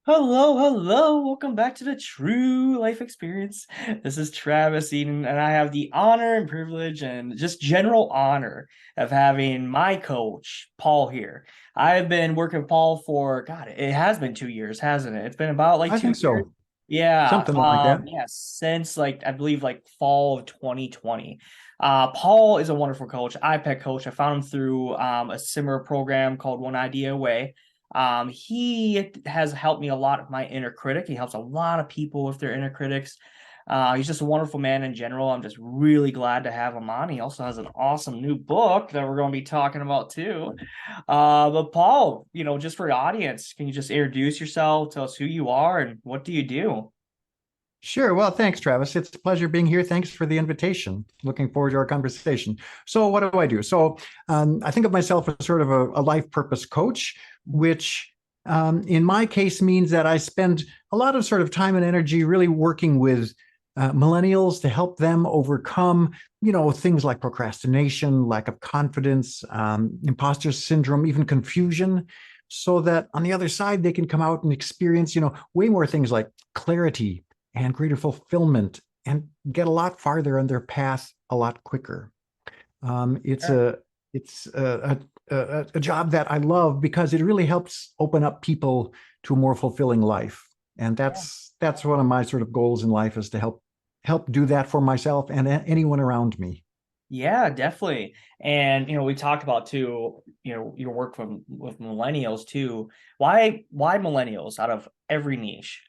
Hello, hello. Welcome back to the True Life Experience. This is Travis Eden, and I have the honor and privilege and just general honor of having my coach, Paul, here. I've been working with Paul for, God, it has been 2 years, hasn't it? It's been about like I two think years. so. Yeah, Something like that. since like I believe like fall of 2020. Paul is a wonderful coach, iPad coach. I found him through a similar program called One Idea Away. He has helped me a lot with my inner critic. He helps a lot of people with their inner critics. He's just a wonderful man in general. I'm just really glad to have him on. He also has an awesome new book that we're going to be talking about too. But Paul, just for the audience, can you just introduce yourself, tell us who you are, and what do you do? Sure. Well, thanks, Travis. It's a pleasure being here. Thanks for the invitation. Looking forward to our conversation. So, what do I do? I think of myself as sort of a life purpose coach, which in my case means that I spend a lot of sort of time and energy really working with millennials to help them overcome, things like procrastination, lack of confidence, imposter syndrome, even confusion, so that on the other side, they can come out and experience, way more things like clarity and greater fulfillment and get a lot farther on their path a lot quicker. Um, it's Sure. a it's a job that I love because it really helps open up people to a more fulfilling life, and that's one of my sort of goals in life is to help do that for myself and anyone around me. Yeah, definitely. And we talked about too, your work with millennials too. Why millennials out of every niche?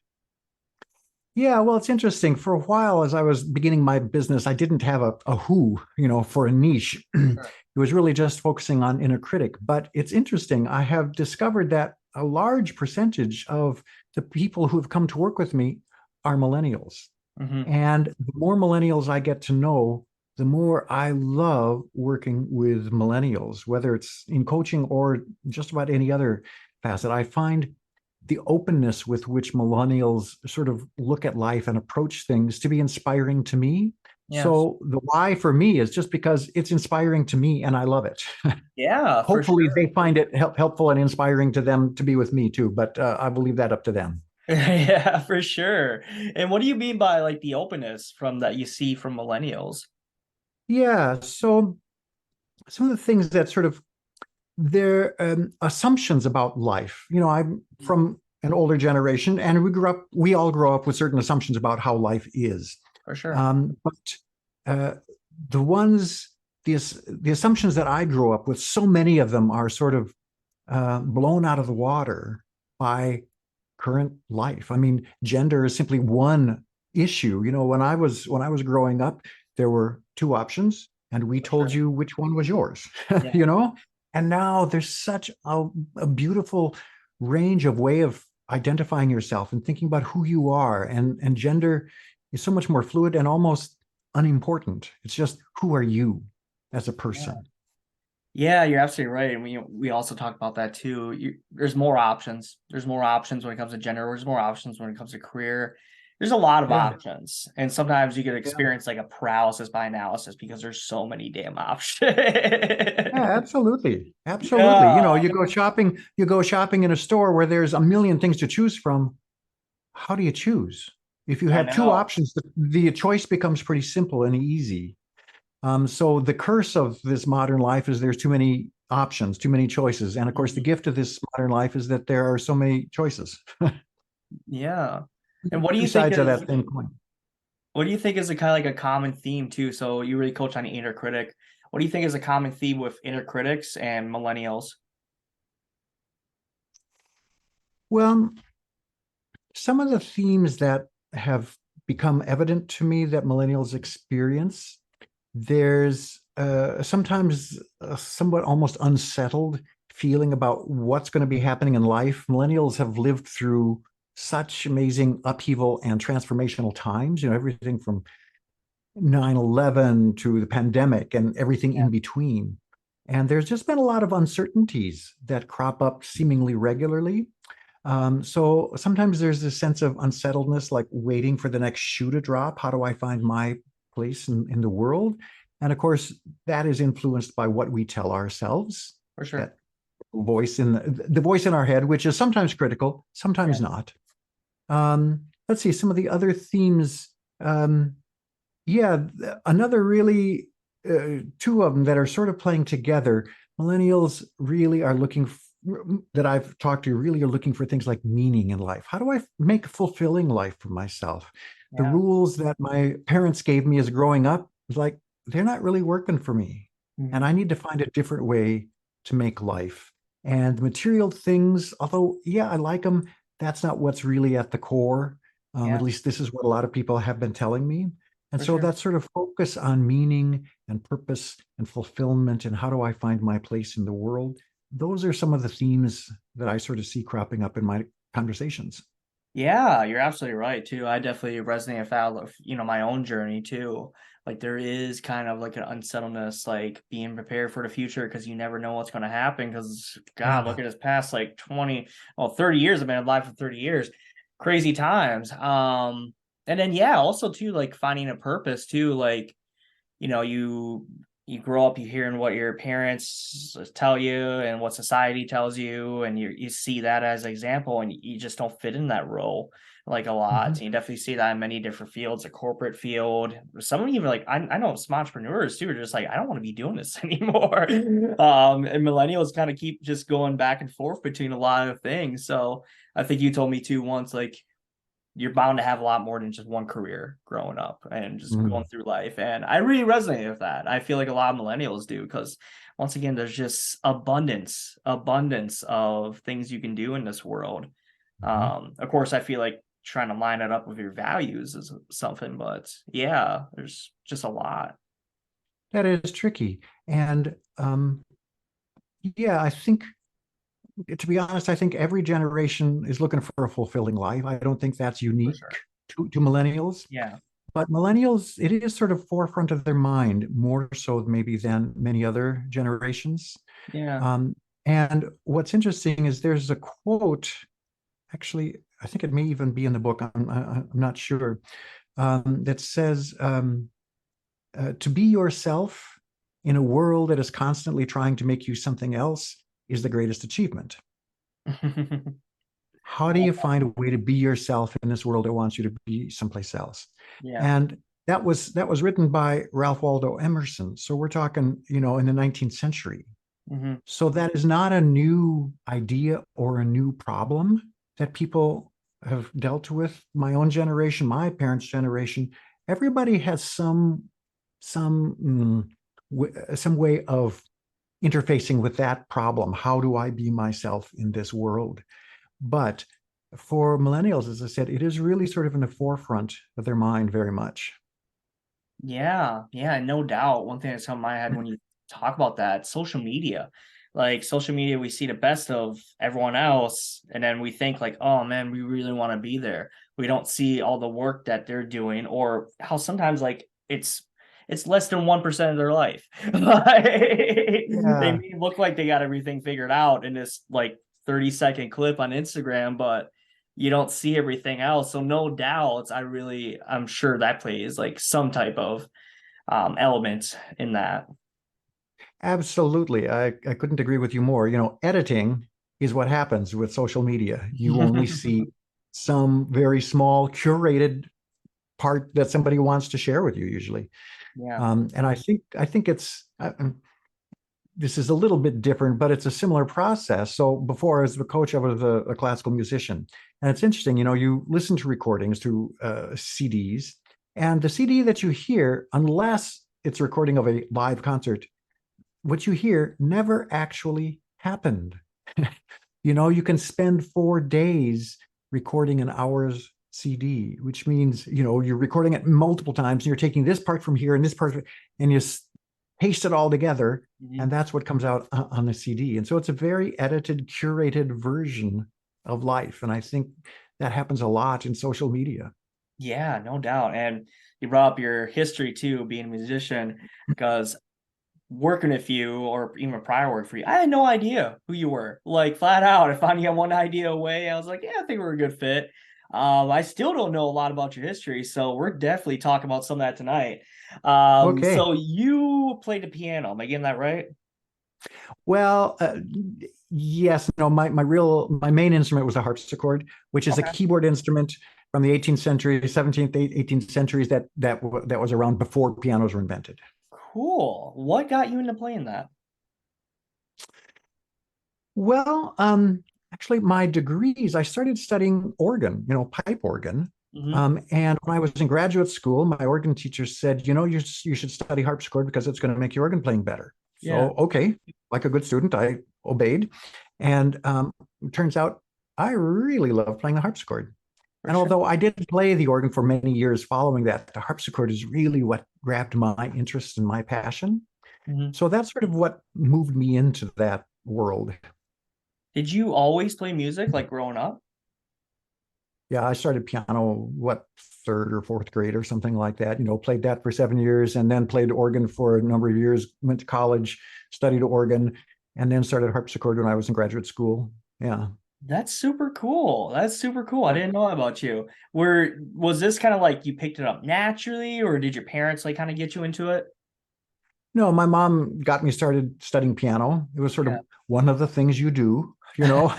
Yeah, well, it's interesting. For a while, as I was beginning my business, I didn't have a who, for a niche. Sure. It was really just focusing on inner critic. But it's interesting. I have discovered that a large percentage of the people who have come to work with me are millennials. Hmm. And the more millennials I get to know, the more I love working with millennials, whether it's in coaching or just about any other facet. I find the openness with which millennials sort of look at life and approach things to be inspiring to me. Yes. So the why for me is just because it's inspiring to me and I love it. Yeah, for Hopefully sure. they find it helpful and inspiring to them to be with me too, but I will leave that up to them. Yeah, for sure. And what do you mean by like the openness from that you see from millennials? Yeah, so some of the things that sort of their assumptions about life. I'm from an older generation, and we all grow up with certain assumptions about how life is. For sure. But the ones, the assumptions that I grew up with, so many of them are sort of blown out of the water by current life. I mean, gender is simply one issue. When I was growing up, there were two options, and we For told sure. you which one was yours. Yeah. you know, and now there's such a beautiful range of way of identifying yourself and thinking about who you are, and gender is so much more fluid and almost unimportant. It's just who are you as a Yeah. person. Yeah, you're absolutely right. And we also talk about that too. There's more options. There's more options when it comes to gender. There's more options when it comes to career. There's a lot of Yeah. options. And sometimes you could Yeah. experience like a paralysis by analysis because there's so many damn options. Yeah, absolutely. Absolutely. Yeah. You go shopping in a store where there's a million things to choose from. How do you choose? If you I have two know. options, the choice becomes pretty simple and easy. So the curse of this modern life is there's too many options, too many choices. And of course, the Mhm. gift of this modern life is that there are so many choices. Yeah. And what do Two you think sides of is that same coin. what do you think is a kind of like a common theme too? So you really coach on the inner critic. What do you think is a common theme with inner critics and millennials? Well, some of the themes that have become evident to me that millennials experience, there's sometimes a somewhat almost unsettled feeling about what's going to be happening in life. Millennials have lived through such amazing upheaval and transformational times, everything from 9/11 to the pandemic and everything Yeah. in between. And there's just been a lot of uncertainties that crop up seemingly regularly. So sometimes there's this sense of unsettledness, like waiting for the next shoe to drop. How do I find my place in the world? And of course, that is influenced by what we tell ourselves, For sure. that voice in the voice in our head, which is sometimes critical, sometimes Yes. not. Let's see some of the other themes. Yeah, another really two of them that are sort of playing together. Millennials really are that I've talked to really are looking for things like meaning in life. How do I make a fulfilling life for myself? The Yeah. rules that my parents gave me as growing up is like they're not really working for me. And Mhm. I need to find a different way to make life. And material things, although, yeah, I like them, that's not what's really at the core. At Yeah, least this is what a lot of people have been telling me. And for so sure. that sort of focus on meaning and purpose and fulfillment and how do I find my place in the world, those are some of the themes that I sort of see cropping up in my conversations. Yeah, you're absolutely right too. I definitely resonate with that, my own journey too. Like there is kind of like an unsettledness, like being prepared for the future because you never know what's going to happen. Because God, look Yeah. at this past like 20, well, 30 years. I've been alive for 30 years. Crazy times. And then yeah, also too, like finding a purpose too, like you grow up, you hearing what your parents tell you and what society tells you, and you see that as an example, and you just don't fit in that role like a lot. Mhm. And you definitely see that in many different fields, a corporate field. Some even like I know some entrepreneurs too are just like, I don't want to be doing this anymore. And millennials kind of keep just going back and forth between a lot of things. So I think you told me too once, like you're bound to have a lot more than just one career growing up and just going Mm. through life. And I really resonate with that. I feel like a lot of millennials do because once again, there's just abundance of things you can do in this world. Mhm. Of course, I feel like trying to line it up with your values is something, but yeah, there's just a lot. That is tricky. And yeah, I think, to be honest, I think every generation is looking for a fulfilling life. I don't think that's For unique sure. to millennials. Yeah. But millennials, it is sort of forefront of their mind, more so maybe than many other generations. Yeah. Um, and what's interesting is there's a quote, actually, I think it may even be in the book, I'm not sure, that says, to be yourself in a world that is constantly trying to make you something else is the greatest achievement. How do you find a way to be yourself in this world that wants you to be someplace else? Yeah. And that was written by Ralph Waldo Emerson. So we're talking, in the 19th century. Hmm. So that is not a new idea or a new problem that people have dealt with. My own generation, my parents' generation, everybody has some some way of interfacing with that problem. How do I be myself in this world? But for millennials, as I said, it is really sort of in the forefront of their mind very much. Yeah, yeah, no doubt. One thing that's come to my head when you talk about that, social media. Like social media, we see the best of everyone else, and then we think like, oh man, we really want to be there. We don't see all the work that they're doing, or how sometimes like it's less than 1% of their life. Like, they Yeah, may look like they got everything figured out in this like 30-second clip on Instagram, but you don't see everything else. So no doubts, I'm sure that plays like some type of element in that. absolutely. I couldn't agree with you more. Editing is what happens with social media. You only see some very small curated part that somebody wants to share with you usually. Yeah. And I think this is a little bit different, but it's a similar process. So before, as a coach, I was a classical musician, and it's interesting. You listen to recordings through CDs, and the CD that you hear, unless it's a recording of a live concert, what you hear never actually happened. You can spend 4 days recording an hour's CD, which means, you're recording it multiple times and you're taking this part from here and this part, and you paste it all together. And Mhm. that's what comes out on the CD. And so it's a very edited, curated version of life. And I think that happens a lot in social media. Yeah, no doubt. And you brought up your history too, being a musician, because working with you or even prior work for you, I had no idea who you were. Like flat out, I found you one idea away. I was like, yeah, I think we're a good fit. I still don't know a lot about your history, so we're definitely talking about some of that tonight. Okay. So you played the piano. Am I getting that right? Well, yes, no, my main instrument was a harpsichord, which is a Okay. keyboard instrument from the 18th century, 17th, 18th centuries that was around before pianos were invented. Cool. What got you into playing that? Well, actually, my degrees, I started studying organ, pipe organ. Hmm. And when I was in graduate school, my organ teacher said, you should study harpsichord because it's going to make your organ playing better. Yeah, So, okay, like a good student, I obeyed. And it turns out I really love playing the harpsichord. for And sure. although I did play the organ for many years following that, the harpsichord is really what grabbed my interest and my passion. Hmm. So that's sort of what moved me into that world. Did you always play music like growing up? Yeah, I started piano, third or fourth grade or something like that. Played that for 7 years and then played organ for a number of years, went to college, studied organ, and then started harpsichord when I was in graduate school. Yeah. That's super cool. That's super cool. I didn't know that about you. Was this kind of like you picked it up naturally, or did your parents like kind of get you into it? No, my mom got me started studying piano. It was sort Yeah. of one of the things you do, you know.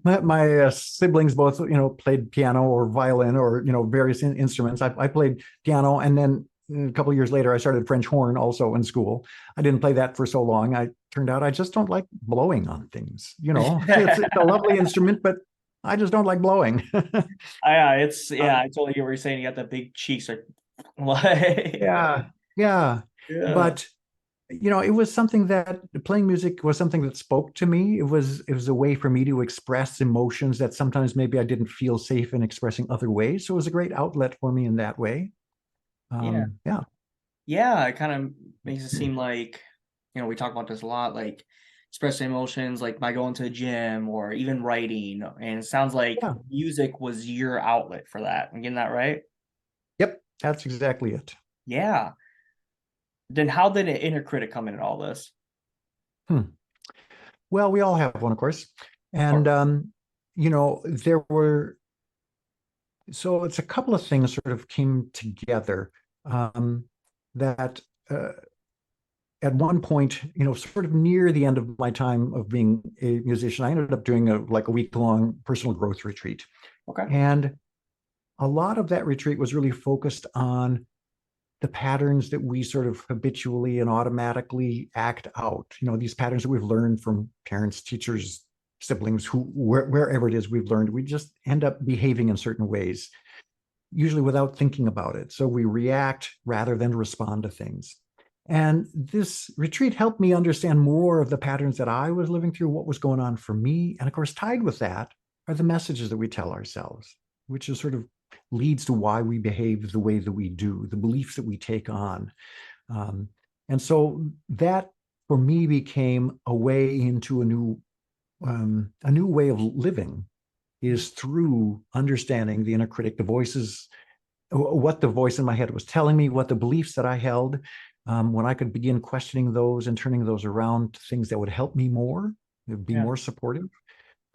My siblings both, played piano or violin or, various instruments. I played piano, and then a couple of years later, I started French horn also in school. I didn't play that for so long. I turned out I just don't like blowing on things. It's a lovely instrument, but I just don't like blowing. Yeah, I totally get what you're saying. You got the big cheeks or like Yeah, yeah. yeah. But it was something that playing music was something that spoke to me. It was a way for me to express emotions that sometimes maybe I didn't feel safe in expressing other ways. So it was a great outlet for me in that way. Yeah. Yeah. Yeah, it kind of makes it seem like, we talk about this a lot, like expressing emotions, like by going to the gym or even writing. And it sounds like Yeah. music was your outlet for that. I'm getting that right? Yep. That's exactly it. Yeah. Then how did an inner critic come in all this? Hmm. Well, we all have one, of course. Of course. And there were so it's a couple of things sort of came together that at one point, sort of near the end of my time of being a musician, I ended up doing a week-long personal growth retreat. Okay. And a lot of that retreat was really focused on the patterns that we sort of habitually and automatically act out. These patterns that we've learned from parents, teachers, siblings, wherever it is we've learned, we just end up behaving in certain ways, usually without thinking about it. So we react rather than respond to things. And this retreat helped me understand more of the patterns that I was living through, what was going on for me. And of course, tied with that are the messages that we tell ourselves, which is sort of leads to why we behave the way that we do, the beliefs that we take on. Um, and so that for me became a way into a new way of living is through understanding the inner critic, the voices, what the voice in my head was telling me, what the beliefs that I held, when I could begin questioning those and turning those around to things that would help me more, be Yeah. more supportive.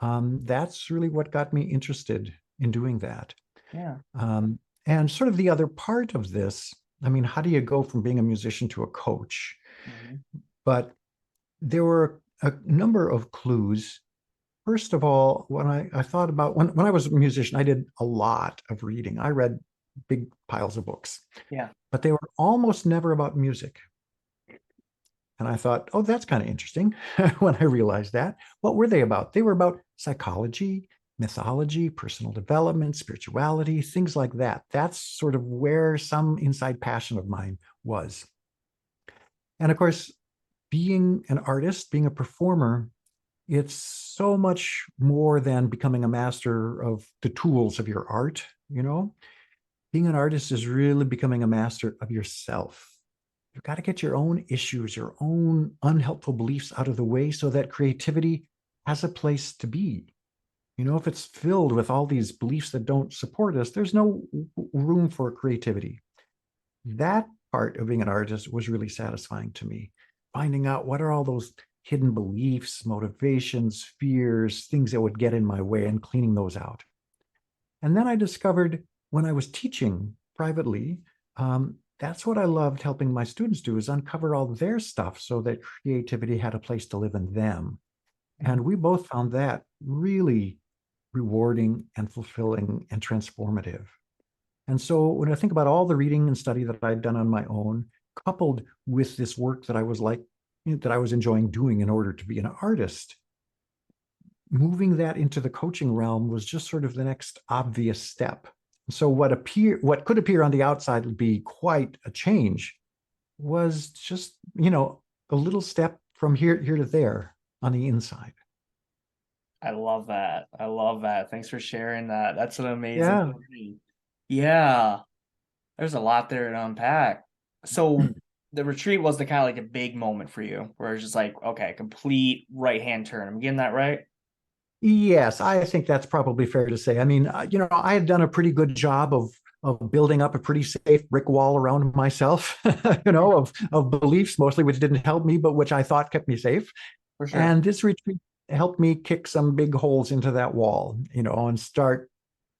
That's really what got me interested in doing that. Yeah. Um, and sort of the other part of this, I mean, how do you go from being a musician to a coach? Hmm. But there were a number of clues. First of all, when I thought about when I was a musician, I did a lot of reading. I read big piles of books, Yeah. but they were almost never about music. And I thought, oh, that's kind of interesting when I realized that. What were they about? They were about psychology, mythology, personal development, spirituality, things like that. That's sort of where some inside passion of mine was. And of course, being an artist, being a performer, it's so much more than becoming a master of the tools of your art. Being an artist is really becoming a master of yourself. You've got to get your own issues, your own unhelpful beliefs out of the way so that creativity has a place to be. If it's filled with all these beliefs that don't support us, there's no room for creativity. That part of being an artist was really satisfying to me. Finding out what are all those hidden beliefs, motivations, fears, things that would get in my way and cleaning those out. And then I discovered when I was teaching privately, that's what I loved helping my students do, is uncover all their stuff so that creativity had a place to live in them. And we both found that really rewarding and fulfilling and transformative. And so when I think about all the reading and study that I'd done on my own, coupled with this work that I was enjoying doing in order to be an artist, moving that into the coaching realm was just sort of the next obvious step. So what could appear on the outside would be quite a change was just, a little step from here to there on the inside. I love that. I love that. Thanks for sharing that. That's an amazing Yeah. thing. Yeah, there's a lot there to unpack. So the retreat was the kind of like a big moment for you, where it's just like, okay, complete right hand turn. I'm getting that right? Yes, I think that's probably fair to say. I mean, I had done a pretty good job of building up a pretty safe brick wall around myself, of beliefs mostly, which didn't help me, but which I thought kept me safe. For sure. And this retreat helped me kick some big holes into that wall, and start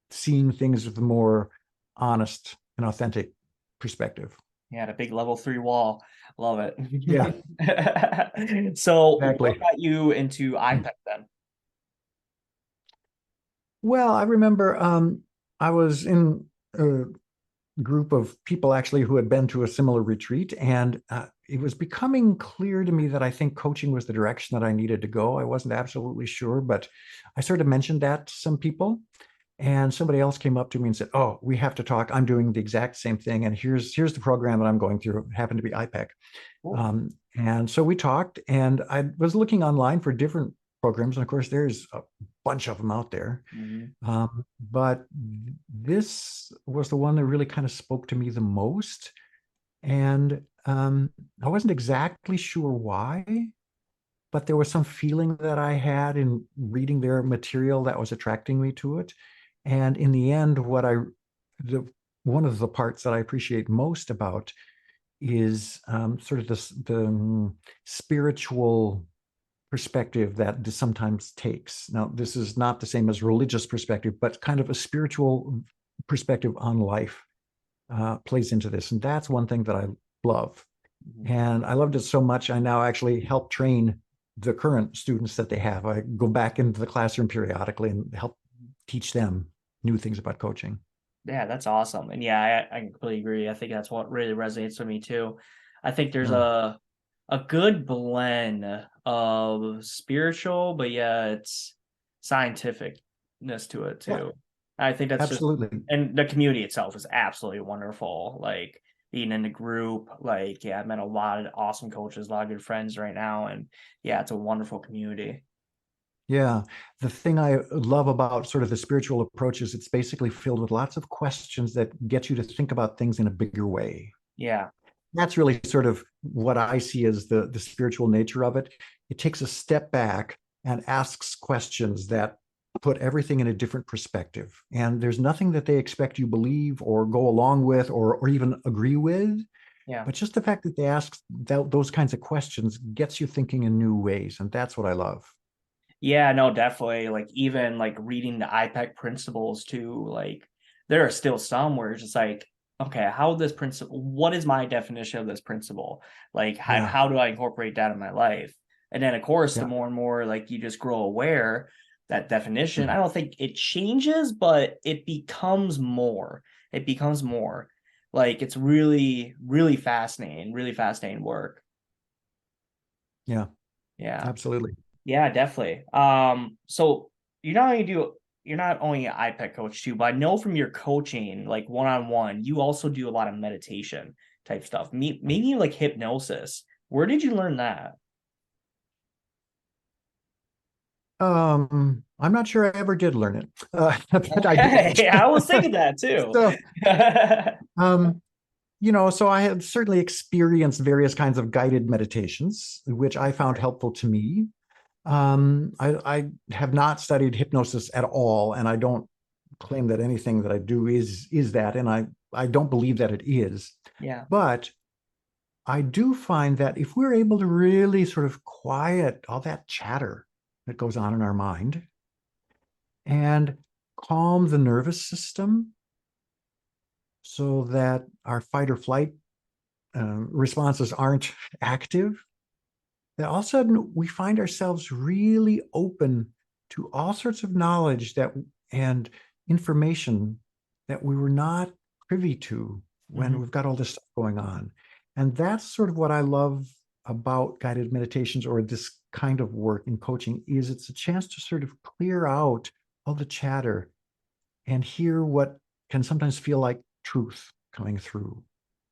seeing things with a more honest and authentic perspective. Yeah, the big level 3 wall. Love Yeah, it. So what exactly. got you into IPEC then? Well, I remember I was in a group of people actually who had been to a similar retreat, and it was becoming clear to me that I think coaching was the direction that I needed to go. I wasn't absolutely sure, but I sort of mentioned that to some people, and somebody else came up to me and said, "Oh, we have to talk. I'm doing the exact same thing, and here's the program that I'm going through. It happened to be IPEC." Cool. And so we talked, and I was looking online for different programs, and of course, there's a bunch of them out there. Mhm. But this was the one that really kind of spoke to me the most. And I wasn't exactly sure why, but there was some feeling that I had in reading their material that was attracting me to it. And in the end, one of the parts that I appreciate most about is sort of the spiritual perspective that this sometimes takes. Now, this is not the same as religious perspective, but kind of a spiritual perspective on life plays into this. And that's one thing that I love. Mhm. And I loved it so much, I now actually help train the current students that they have. I go back into the classroom periodically and help teach them new things about coaching. Yeah, that's awesome. And yeah, I completely agree. I think that's what really resonates with me too. I think there's Yeah, a good blend of spiritual, but yeah, it's scientificness to it yeah, too. I think that's just, absolutely. and the community itself is absolutely wonderful. Like being in the group, like yeah, I've met a lot of awesome coaches, a lot of good friends right now, and yeah, it's a wonderful community. Yeah. The thing I love about sort of the spiritual approach is it's basically filled with lots of questions that get you to think about things in a bigger way. Yeah. That's really sort of what I see as the spiritual nature of it. It takes a step back and asks questions that put everything in a different perspective. And there's nothing that they expect you believe or go along with or even agree with. Yeah. But just the fact that they ask those kinds of questions gets you thinking in new ways. And that's what I love. Yeah, no, definitely. Like even like reading the IPEC principles too, like there are still some where it's just like, okay, how this principle, what is my definition of this principle? Like Yeah. how do I incorporate that in my life? And then of course, the Yeah. more and more like you just grow aware that definition, I Mhm. don't think it changes, but it becomes more. It becomes more. Like it's really fascinating work. Yeah. Yeah. Absolutely. Yeah, definitely. So you're not only an iPad coach too, but I know from your coaching, like one-on-one, you also do a lot of meditation type stuff. Maybe like hypnosis. Where did you learn that? I'm not sure I ever did learn it, but I did. Okay, I was thinking that too. So, um, so I had certainly experienced various kinds of guided meditations, which I found Sure. helpful to me. I have not studied hypnosis at all, and I don't claim that anything that I do is that, and I don't believe that it is. Yeah. But I do find that if we're able to really sort of quiet all that chatter that goes on in our mind and calm the nervous system so that our fight or flight responses aren't active, that all of a sudden we find ourselves really open to all sorts of knowledge that and information that we were not privy to when we've got all this stuff going on. And that's sort of what I love about guided meditations or this kind of work in coaching, is it's a chance to sort of clear out all the chatter and hear what can sometimes feel like truth coming through.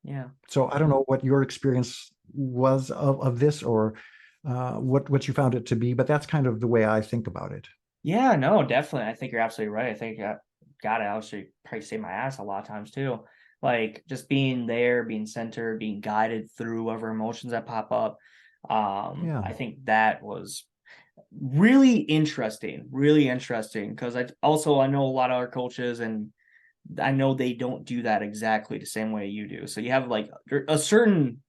Yeah. So I don't know what your experience was of this, or what you found it to be, but that's kind of the way I think about it. Yeah, no, definitely. I think you're absolutely right. I think God, I actually probably save my ass a lot of times too. Like just being there, being centered, being guided through whatever emotions that pop up. Yeah. I think that was really interesting because I know a lot of our coaches, and I know they don't do that exactly the same way you do. So you have like a certain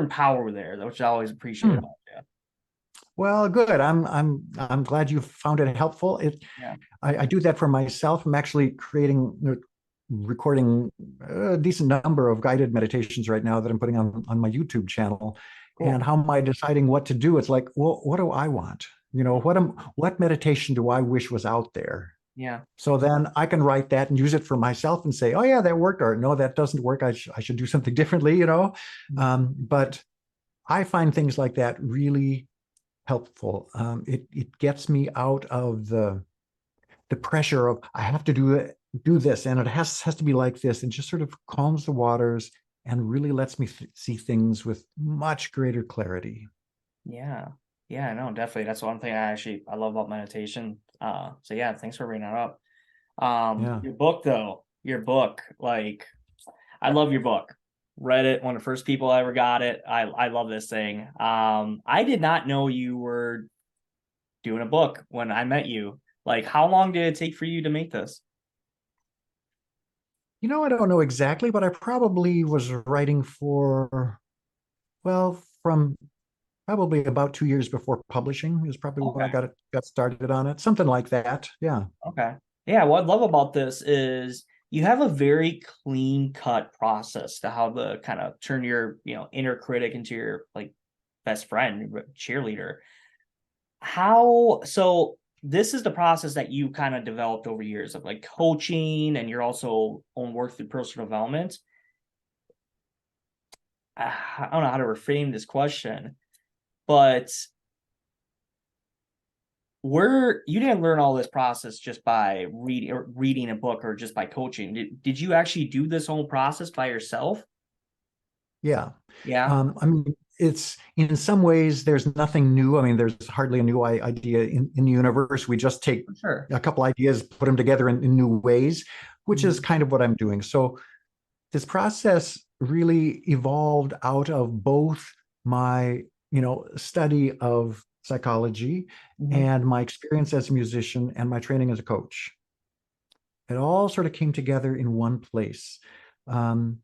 power there, which I always appreciate Hmm. about you. Well, good. I'm glad you found it helpful. Yeah. I do that for myself. I'm actually recording a decent number of guided meditations right now that I'm putting on my YouTube channel. And Cool. how am I deciding what to do? It's like, well, what do I want? What meditation do I wish was out there? Yeah. So then I can write that and use it for myself and say, oh yeah, that worked, or no, that doesn't work. I should do something differently. But I find things like that really helpful. It gets me out of the pressure of I have to do this, and it has to be like this, and just sort of calms the waters and really lets me see things with much greater clarity. Yeah. Yeah, no, definitely. That's one thing I love about meditation. So yeah, thanks for bringing that up. Yeah. Your book though, like I love your book. Read it, one of the first people I ever got it. I love this thing. I did not know you were doing a book when I met you. Like, how long did it take for you to make this? I don't know exactly, but I probably was writing for, well, from probably about 2 years before publishing is probably when I Okay. got started on it. Something like that. Yeah. Okay. Yeah, what I love about this is you have a very clean cut process to how to kind of turn your, inner critic into your like best friend, cheerleader. So this is the process that you kind of developed over years of like coaching and your also own work through personal development. I don't know how to reframe this question, but you didn't learn all this process just by reading a book or just by coaching. Did you actually do this whole process by yourself? Yeah. Yeah, I mean, it's in some ways there's nothing new. I mean, there's hardly a new idea in the universe. We just take for sure. a couple ideas, put them together in new ways, which is Mhm. kind of what I'm doing. So this process really evolved out of both my, study of psychology Mhm. and my experience as a musician and my training as a coach. It all sort of came together in one place. Um,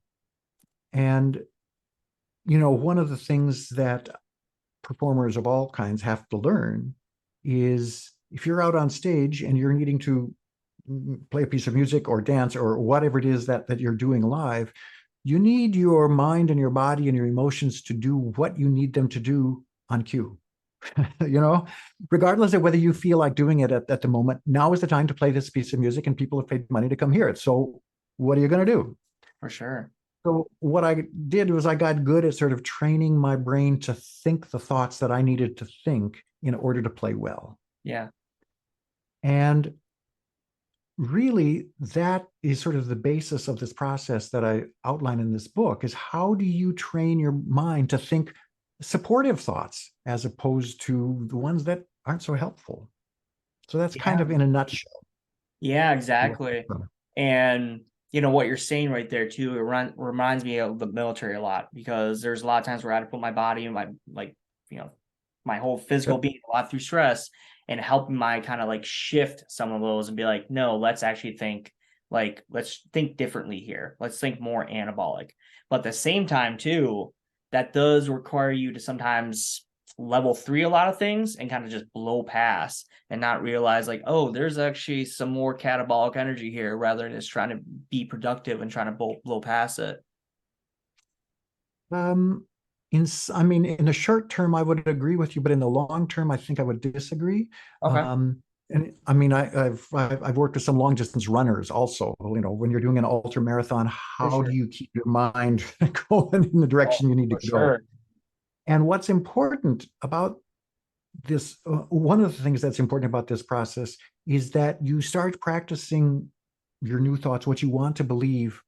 and one of the things that performers of all kinds have to learn is if you're out on stage and you're needing to play a piece of music or dance or whatever it is that you're doing live, you need your mind and your body and your emotions to do what you need them to do on cue. you know, Regardless of whether you feel like doing it at the moment, now is the time to play this piece of music and people have paid money to come hear it. So what are you going to do? For sure. So what I did was I got good at sort of training my brain to think the thoughts that I needed to think in order to play well. Yeah. And really, that is sort of the basis of this process that I outline in this book is how do you train your mind to think supportive thoughts as opposed to the ones that aren't so helpful. So that's kind Yeah. of in a nutshell. Yeah, exactly. And what you're saying right there too, reminds me of the military a lot because there's a lot of times where I had to put my body and my like, you know, my whole physical Yep. being a lot through stress and helping my kind of like shift some of those and be like, no, let's think differently here. Let's think more anabolic. But at the same time too, that does require you to sometimes level three a lot of things and kind of just blow past and not realize like, oh, there's actually some more catabolic energy here rather than just trying to be productive and trying to blow past it. Um, I mean, in the short term, I would agree with you, but in the long term, I think I would disagree. Okay. And I mean, I've worked with some long distance runners also. You know, when you're doing an ultra marathon, For how do sure. you keep your mind going in the Oh, direction you need to for go? sure. And what's important about this, one of the things that's important about this process is that you start practicing your new thoughts, what you want to believe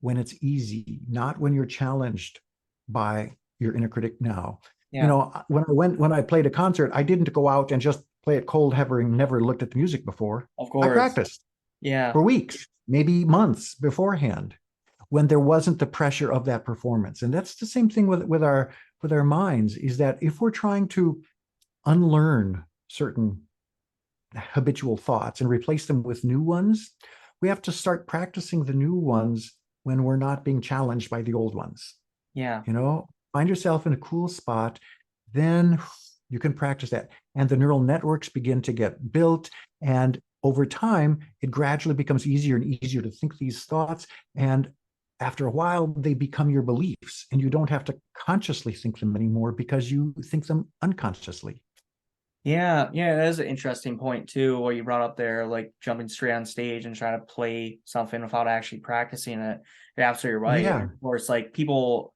when it's easy, not when you're challenged by your inner critic now. You Yeah, know, when I played a concert, I didn't go out and just play it cold, having never looked at the music before. of I course. practiced Yeah. for weeks, maybe months beforehand, when there wasn't the pressure of that performance. And that's the same thing with our minds, is that if we're trying to unlearn certain habitual thoughts and replace them with new ones, we have to start practicing the new ones when we're not being challenged by the old ones. Yeah. You know, find yourself in a cool spot, then you can practice that. And the neural networks begin to get built. And over time, it gradually becomes easier and easier to think these thoughts. And after a while, they become your beliefs, and you don't have to consciously think them anymore because you think them unconsciously. Yeah, yeah, that is an interesting point too, what you brought up there, like jumping straight on stage and trying to play something without actually practicing it. You're absolutely right. And Yeah. of course, like people,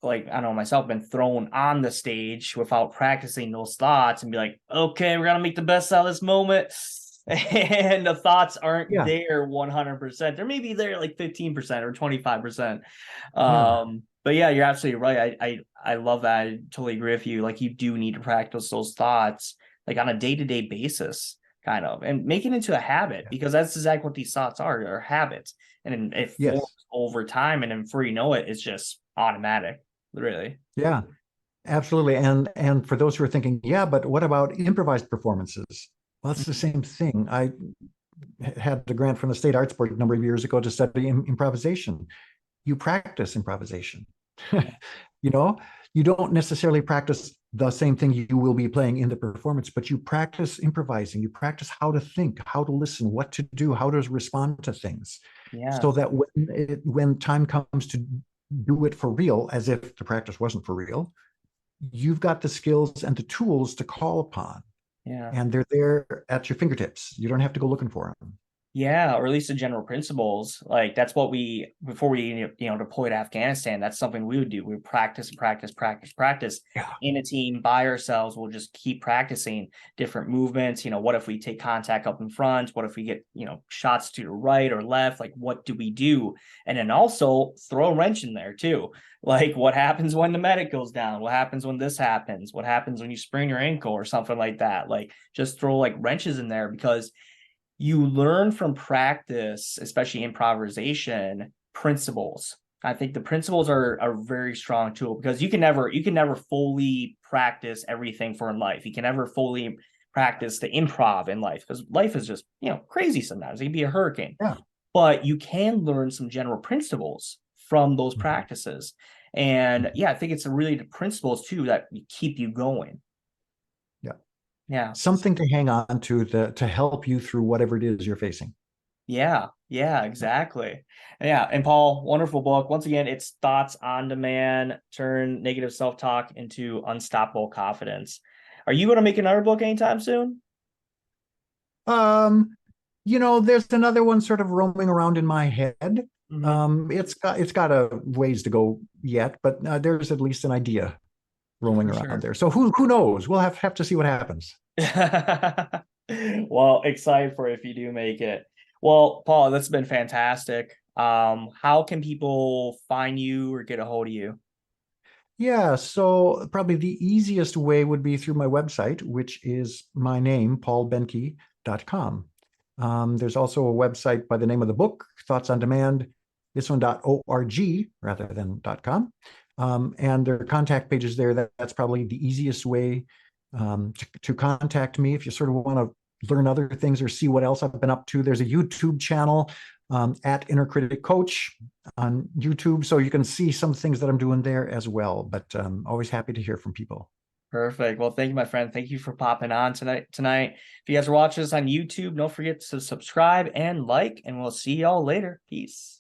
like I know myself, been thrown on the stage without practicing those thoughts and be like, okay, we're gonna make the best out of this moment. And the thoughts aren't Yeah. there 100%. They're maybe there like 15% or 25%. Yeah. But yeah, you're absolutely right. I love that. I totally agree with you. Like you do need to practice those thoughts like on a day-to-day basis, kind of, and make it into a habit Yeah. because that's exactly what these thoughts are habits. And it forms Yes. over time, and then before you know it, it's just automatic, really. Yeah. Absolutely. And for those who are thinking, yeah, but what about improvised performances? Well, it's the Mhm. same thing. I had the grant from the state arts board a number of years ago to study improvisation. You practice improvisation. You know, you don't necessarily practice the same thing you will be playing in the performance, but you practice improvising. You practice how to think, how to listen, what to do, how to respond to things, Yeah. so that when time comes to do it for real, as if the practice wasn't for real, you've got the skills and the tools to call upon, Yeah. and they're there at your fingertips. You don't have to go looking for them. Yeah, or at least the general principles. Like that's what we before we deployed to Afghanistan. That's something we would do. We would practice and practice, practice, practice Yeah. in a team by ourselves. We'll just keep practicing different movements. What if we take contact up in front? What if we get shots to the right or left? Like what do we do? And then also throw a wrench in there too. Like what happens when the medic goes down? What happens when this happens? What happens when you sprain your ankle or something like that? Like just throw like wrenches in there because you learn from practice, especially improvisation principles. I think the principles are a very strong tool because you can never fully practice everything for in life. You can never fully practice the improv in life because life is just crazy sometimes. It can be a hurricane, Yeah. but you can learn some general principles from those Mhm. practices. And yeah, I think it's really the principles too that keep you going. Yeah. Yeah. Something to hang on to help you through whatever it is you're facing. Yeah, yeah, exactly. Yeah, and Paul, wonderful book. Once again, it's Thoughts on Demand, Turn Negative Self-Talk into Unstoppable Confidence. Are you going to make another book anytime soon? Um, there's another one sort of roaming around in my head. Hmm. It's got a ways to go yet, but there's at least an idea roaming For around sure. there. So who knows? We'll have to see what happens. Well, excited for if you do make it. Well, Paul, that's been fantastic. How can people find you or get a hold of you? Yeah, so probably the easiest way would be through my website, which is my name, paulboehnke.com. There's also a website by the name of the book, Thoughts on Demand, this one .org rather than .com. And there are contact pages there. That's probably the easiest way to contact me if you sort of want to learn other things or see what else I've been up to. There's a YouTube channel at Inner Critic Coach on YouTube, so you can see some things that I'm doing there as well. But always happy to hear from people. Perfect. Well, thank you, my friend. Thank you for popping on tonight. If you guys are watching this on YouTube, don't forget to subscribe and like, and we'll see y'all later. Peace.